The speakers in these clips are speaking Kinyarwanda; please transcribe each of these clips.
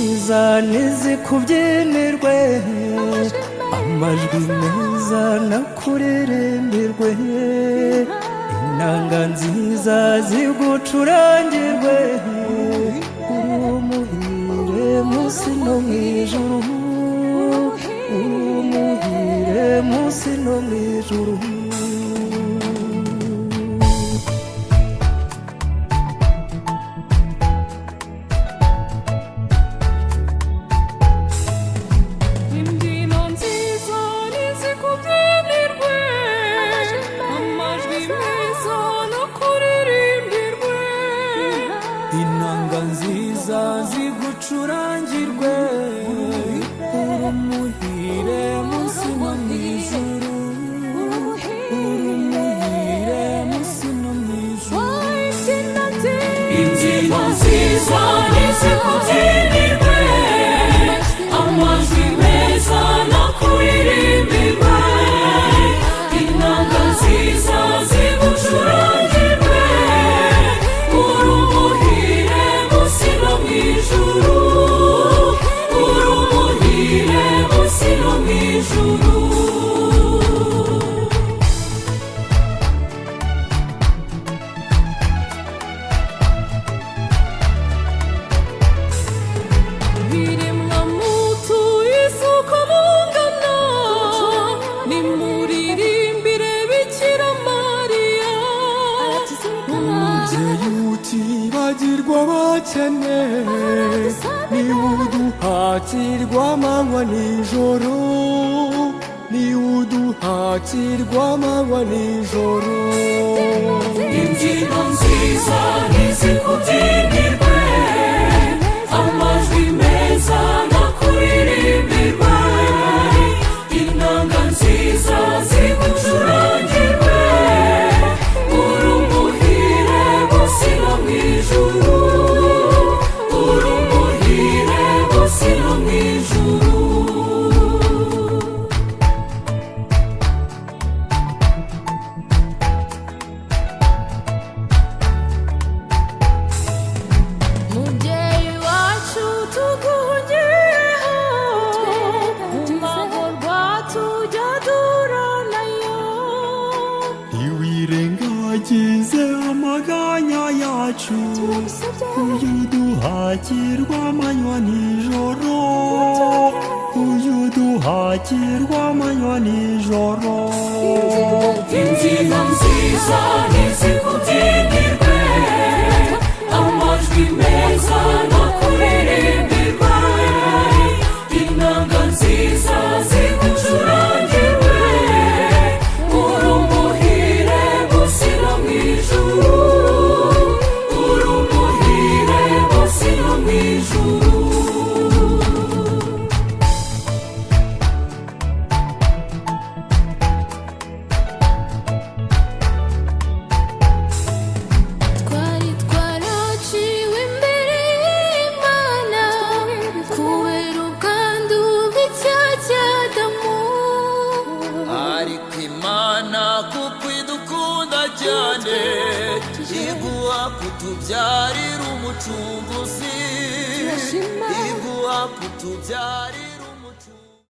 nziza nizikubyinirwe, amajwi meza nakuririmbirwe, inanga nziza zigucurangirwe, uri umuhire munsi no mwijuru, uri umuhire munsi no mwijuru. Inanga nziza zigucurangirwe, uri umuhire munsi no mwijuru, uri umuhire munsi no mwijuru. Imbyino nziza nizikubyinirwe, amajwi meza nakuririmbirwe, inanga nziza zigucurangirwe, uri umuhire munsi no mwijuru, uri umuhire munsi no mwijuru. Biremwa mutu isuko mungana, nimuririmbire Bikira Mariya, umubyeyi utibagirwa abakene, niwe uduhatirwa amanywa nijoro, niwe uduhatirwa amanywa nijoro. Imbyino nziza nizikubyinirwe, amajwi meza nakuririmbirwe, inanga nziza zigucurangirwe, uri umuhire munsi no mwijuru, uri umuhire munsi no mwijuru. Mubyeyi wacu tuguhungiyeho, mu magorwa tujya duhura nayo, ntiwirengagize amaganya yacu, uyu duhakirwa amanywa nijoro, uyu duhakirwa amanywa nijoro. Imbyino nziza nizikubyinirwe, amajwi meza nakuririmbirwe, inanga nziza zigucurangirwe, uri umuhire munsi no mwijuru, uri umuhire munsi no mwijuru. Twari twaraciwe imbere y'Imana, kubera ubwandu bw'icyaha cya Adamu, ariko Imana kuko idukunda cyane, iguha kutubyarira umucunguzi, iguha kutubyarira umucunguzi.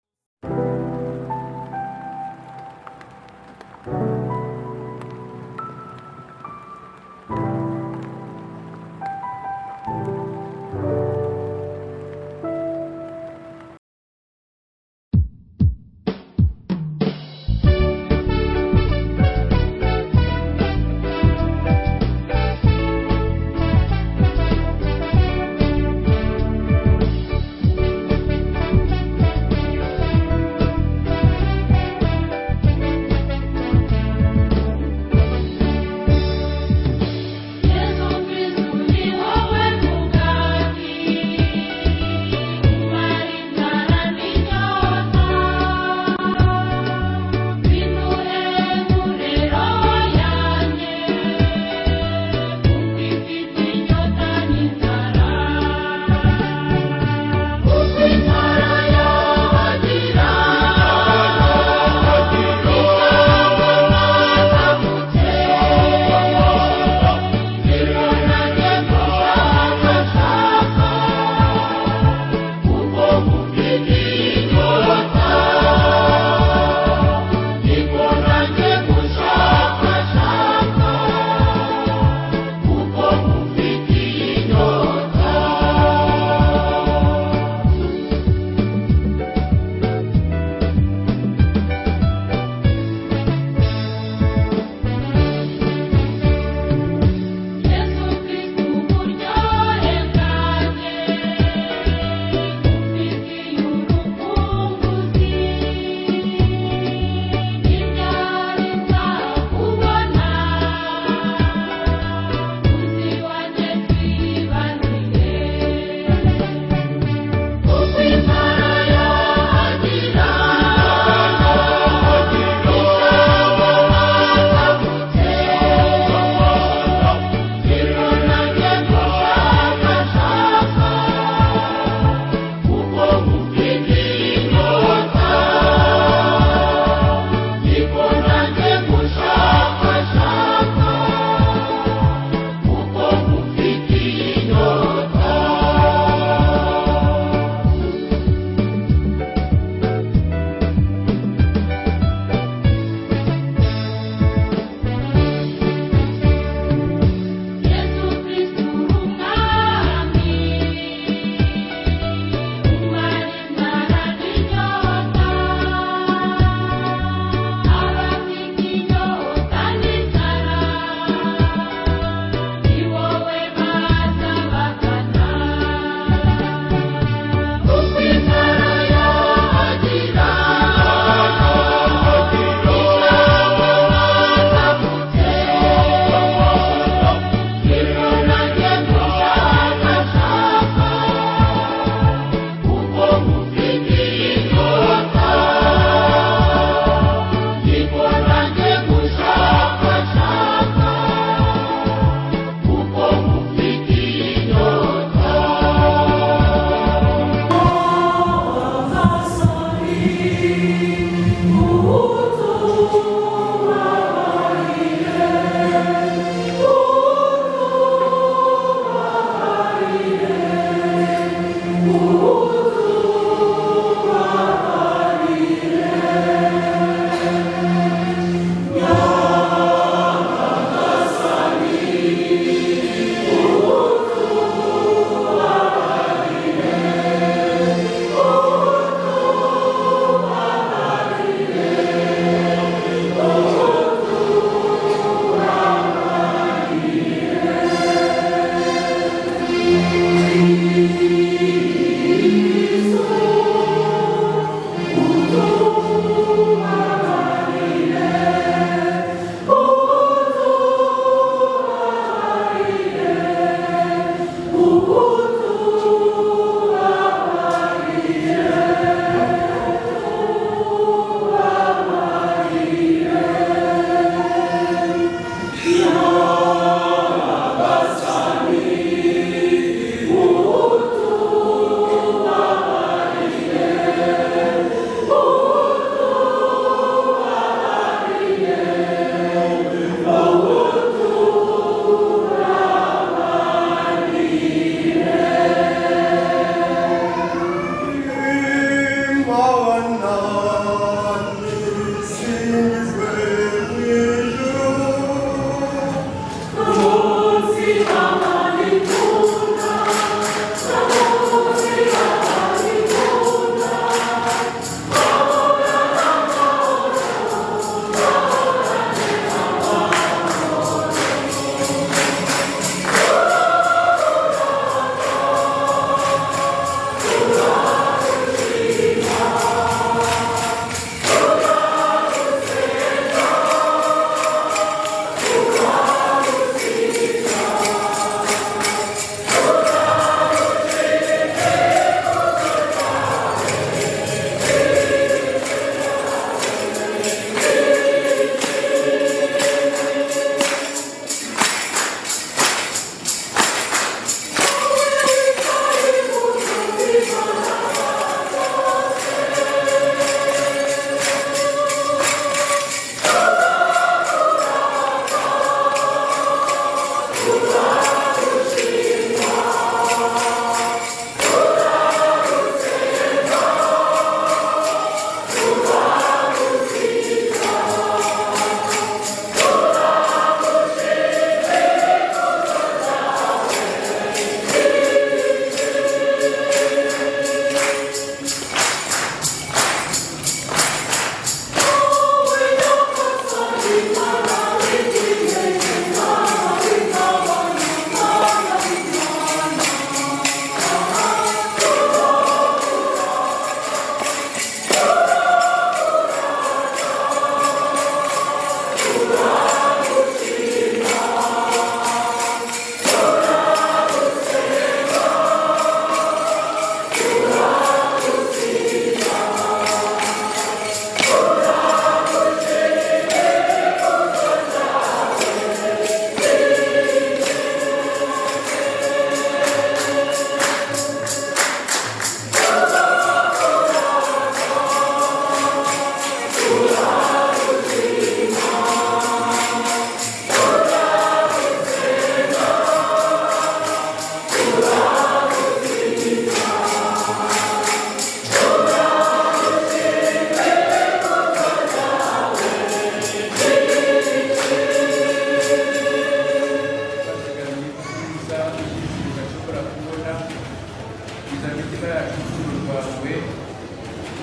rwawe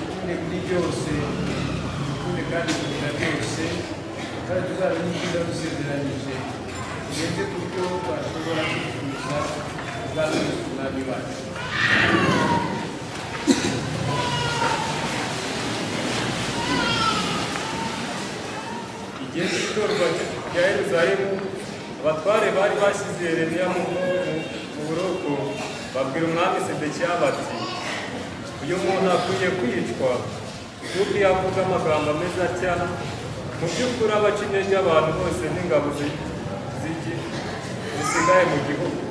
ukunde kuri byose ukunde kandi kugira byose kandi tuzabona ibyiza dusezeranyije tugeze ku byo twashobora kwifuza ubwacu umwami wacu. Igihe cy'itorwa rya Yeruzalemu, abatware bari bashyize Yeremiya mu buroko babwira umwami Sedekiya bati, uyu muntu akwiye kwicwa kuko iyo avuga amagambo ameze atya, mu by'ukuri abaca intege abantu bose n'ingabo zisigaye mu gihugu.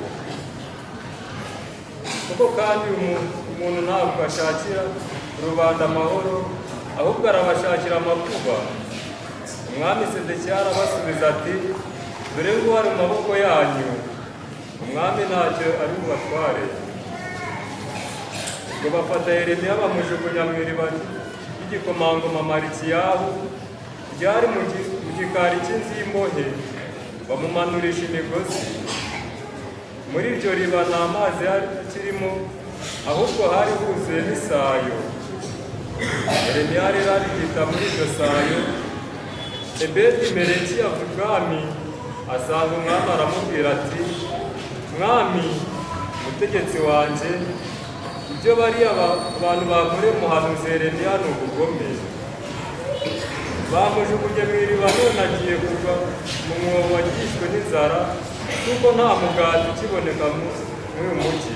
Kuko kandi umuntu ntabwo ashakira rubanda amahoro, ahubwo arabashakira amakuba. Umwami Sedekiya arabasubiza ati, dore ngo ari mu maboko yanyu, umwami ntacyo ari bubatware. Ngo bafata Yeremiya bamujugunya mu iriba ry'igikomangoma Marikiyahu ryari mu gikari cy'inzu y'imbohe, bamumanurisha imigozi. Muri iryo riba nta mazi yari akirimo, ahubwo hari huzuye n'isayo. Yeremiya rero arigita muri iryo sayo. Ebedi-Meleki ava ibwami asanga umwami aramubwira ati, mwami mutegetsi wanjye, ibyo bariya abantu bakoreye umuhanuzi Yeremiya ni ubugome. Bamujugunye mu iriba none agiye kugwa mu mwobo wagishwe n'inzara, kuko nta mugati ukiboneka muri uyu mujyi.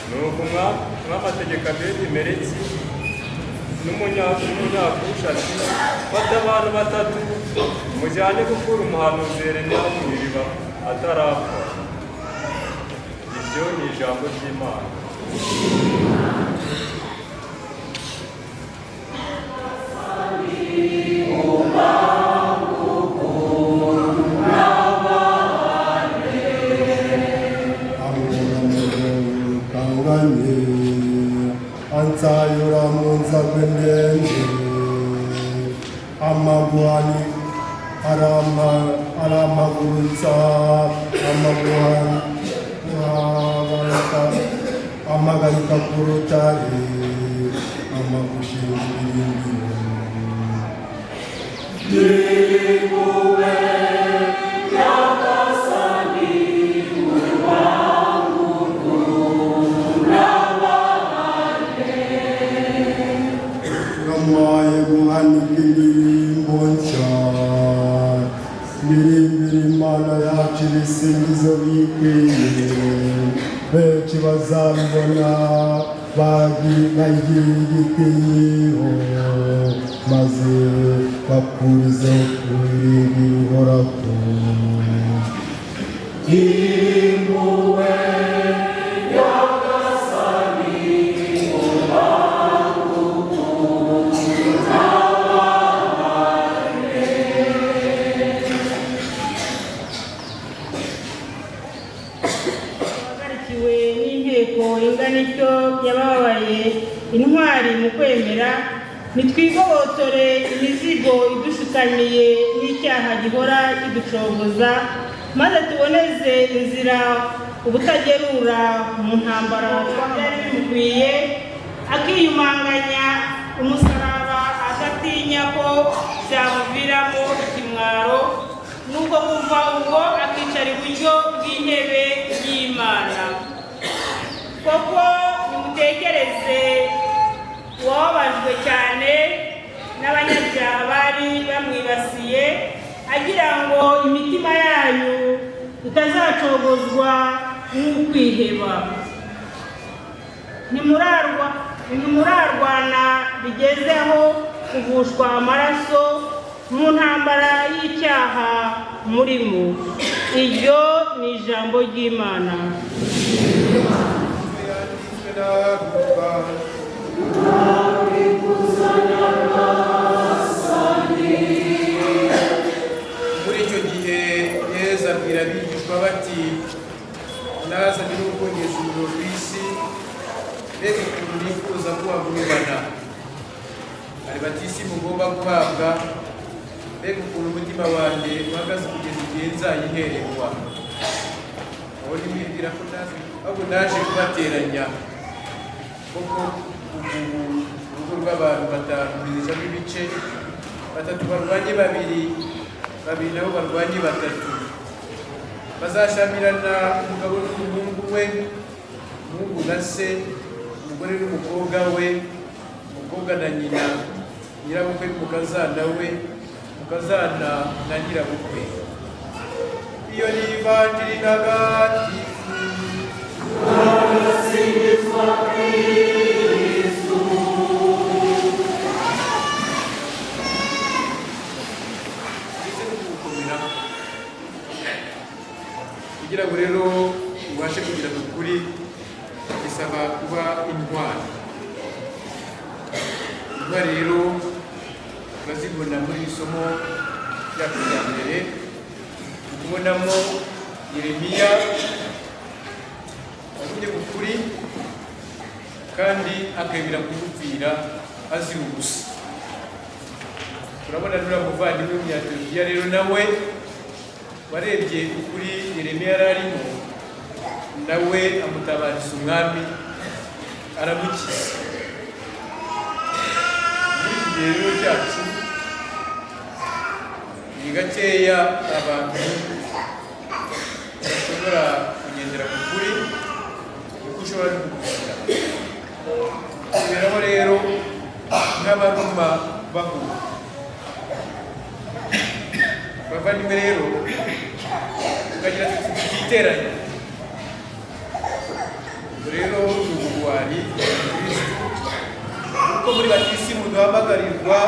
Nuko umwami ategeka Ebedi-Meleki n'umunyakushi ati, fata abantu 3 mujyane gukura umuhanuzi Yeremiya mu iriba atarapfa. Iryo ni ijambo ry'Imana. Ansayura munza gwendende amaguhani aramagurutsa amagarika ku rutare amagushinga ibirindiro mwaye guhanika indirimbo nshya ndirimbira Imana yacu ibisingizo bikwiye, benshi bazambona bagiye igitinyiro, maze bakurize kuririmba Uhoraho. Impuhwe inganityo yababaye intwari mu kwemera, nitwigobotore imizigo idushukaniye n'icyaha gihora kiducogoza, maze tuboneze inzira ubutagerura mu ntambara byari bimukwiye, akiyumanganya umusaraba adatinya ko byamuviramo ikimwaro, nubwo kuva ubwo akicara iburyo bw'intebe y'Imana. Koko nimutekereze uwababajwe cyane n'abanyabyaha bari bamwibasiye, agira ngo imitima yanyu itazacogozwa n'ukwiheba. Ntimurarwana bigezeho kuvushwa amaraso mu ntambara y'icyaha murimo. Iryo ni ijambo ry'Imana. Muri icyo gihe Yesu abwira abigishwa bati, nazanye no gukongesha umuriro ku isi, mbega ukuntu nifuza ko wagurubana. Hari batisimu mugomba guhabwa, mbega ukuntu umutima wanjye uhagaze kugeza igihe nzayihererwa. Aho nimwibwira ko ahubwo naje kubateranya. kuko urugo rw'abantu batanu bizamo ibice, batatu barwanye babiri nabo barwanye batatu. Bazashamirana umugabo n'umuhungu we, umuhungu na se, umugore n'umukobwa we, umukobwa na nyina, nyirabukwe n'umukazana we, umukazana na nyirabukwe. Iyo ni ivanjiri ntagatifu. Arasingizwa Kristu. Kugira ngo rero ubashe kugira ukuri bisaba kuba intwari. Intwari rero turazibona muri isomo ryacu rya mbere, tukubonamo Yeremiya avuye ukuri kandi akemera kugupfira azira ubusa. Turabona nura muvandimwe w'umunyaturukiya rero nawe warebye ukuri Yeremiya yari arimo, nawe amutabariza umwami aramukiza. Muri iki gihe rero cyacu ni gakeya abantu bashobora kugendera ku kuri kuko ushobora no kugushyira. Tuberaho rero nk'abaruma bahura. Bavandimwe rero tukagira tutiteranye. Rero ubuwari Kristo kuko muri batisimu duhamagarirwa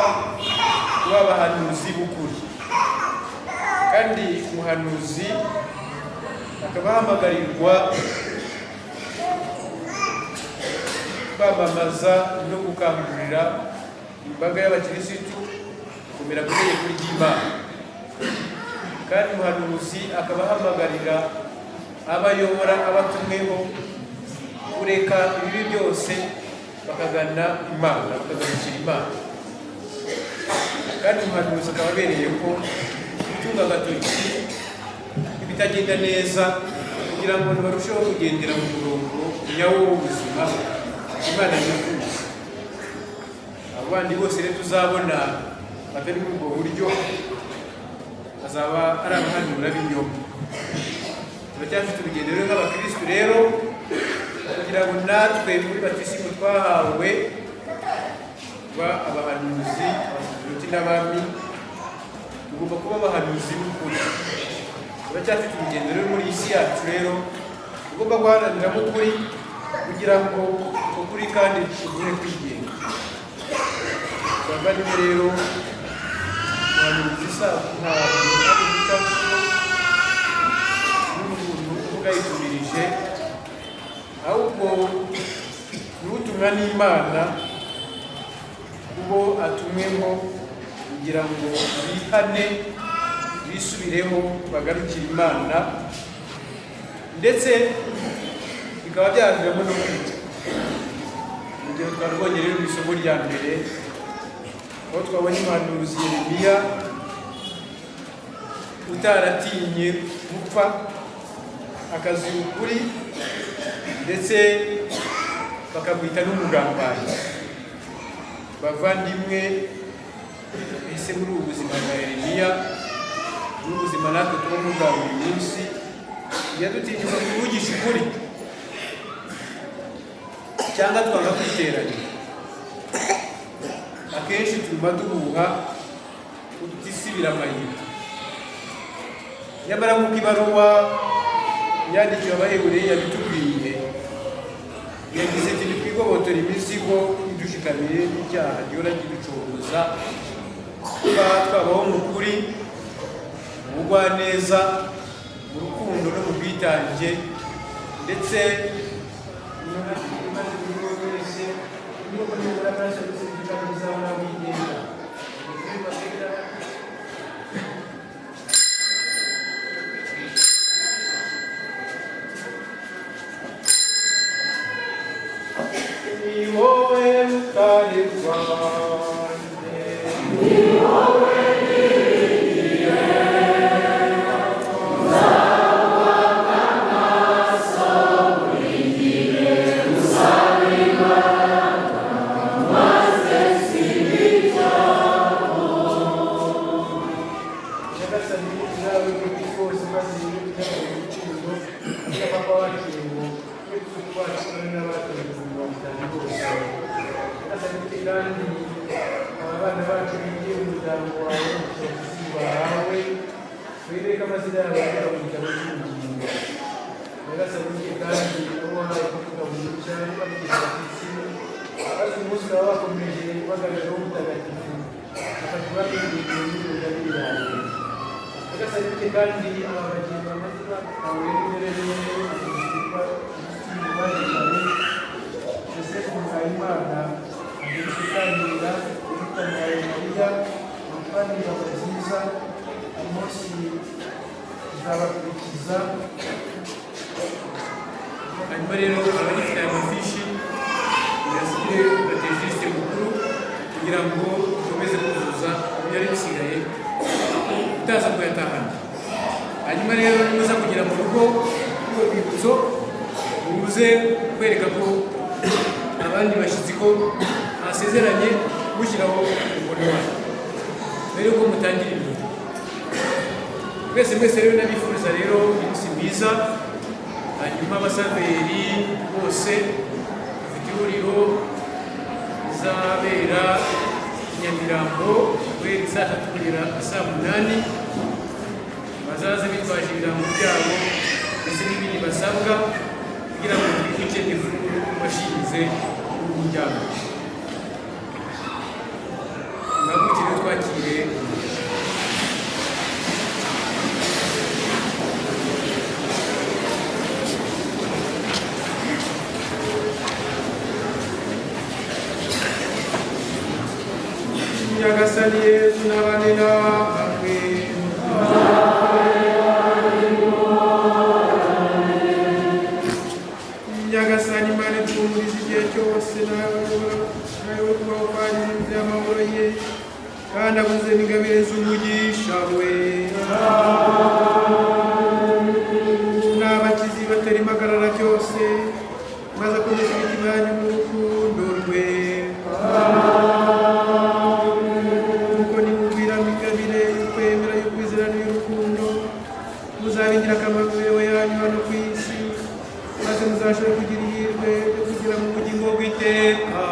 kuba abahanuzi b'ukuri, kandi umuhanuzi akaba ahamagarirwa kwamamaza no gukangurira imbaga y'abakirisitu kumera ku itegeko ry'Imana, kandi umuhanuzi akaba ahamagarira abayobora abatumweho kureka ibibi byose bakagana Imana, bakagarukira Imana. Kandi umuhanuzi akaba abereye ko gutunga agatoki ibitagenda neza kugira ngo barusheho kugendera mu murongo nyawo w'ubuzima Imana yifuza. Abo bandi bose rero tuzabona batari muri ubwo buryo azaba ari abahanura b'inyoma. Turacyafite urugendo rero nk'abakristu rero kugira ngo natwe muri batisimu twahawe kuba abahanuzi, abasaseridoti n'abami, tugomba kuba abahanuzi b'ukuri. Turacyafite urugendo rero muri isi yacu rero tugomba guharaniramo ukuri kugira ngo ukuri kandi tugire kwigenga. Bavandimwe rero umuhanuzi ntabwo ari gucaho n'umuntu uvuga yitumirije, ahubwo ni utumwa n'Imana kubo atumwemo kugira ngo bihane bisubireho bagarukire Imana, ndetse bikaba byaviramo no kwica. Urugero twarubonye rero mu isomo rya mbere aho twabonye umuhanuzi Yeremiya utaratinye gupfa akazira ukuri, ndetse bakamwita n'umugambanyi. Bavandimwe, ese muri ubu buzima bwa Yeremiya, muri ubu buzima natwe tubamo bwa buri munsi, yadutinyuka kuvugisha ukuri cyangwa twanga kwiteranya. Akenshi turimo duhuha utisibira amayira. Nyamara nk'uko ibaruwa yandikiwe Abaheburayo yabitubwiye, yagize ati nitwigobotora imizigo idushikamire n'icyaha gihora kiducogoza, kuba twabaho mu kuri, mu bugwaneza, mu rukundo no mu bwitange, ndetse Amen. amazina yabo yajyaga mu gitabo cy'ubugingo nyagasani kandi abo wahaye kuvuga buri cyane babigeza ku isi maze umunsi baba bakomeje bagaragaza ubutagatifu bakaba bagendeye n'urugabire yawe nyagasani kandi aba bagenzi amazina awe n'imibereho y'ubuzima bw'ubuzima Yosefu Nsabimana Agitangira Uwitangaya Mariya Mutwani Ngabonziza Amosi Nzabakurikiza hanyuma rero abagifite aya mafishi yasigire batejisite mukuru kugira ngo dukomeze kuzuza ibyari bisigaye utaza kuyatahana hanyuma rero nimuza kugera mu rugo rw'urwibutso muze kwereka ko abandi bashyitsi ko hasezeranye gushyiraho umukono wawe mbere yuko mutangira ibintu mwese rero nabifuriza rero iminsi myiza hanyuma abasaveri bose bafite ihuriro rizabera Nyamirambo guhera isaa 3 kugera saa 8 bazaze bitwaje ibirango byabo ndetse n'ibindi basabwa kugira ngo twikike ifu bashinze umuryango mwabukire twakire Nyagasani Yesu n'abandi namwe Nyagasani Imana itwumuriza igihe cyose nawe twawuvanye mu by'amahoro ye kandi abuze n'ingabire z'umugisha we n'abakizi batera impagarara cyose maze akomeza imitima yanyu mu rukundo rwe kuko nimugwiramo ingabire y'ukwemera y'ukwizera n'iy'urukundo muzaba ingirakamaro mu mibereho yanyu hano ku isi maze muzashobora kugira ihirwe ryo kugira mu bugingo bw'iteka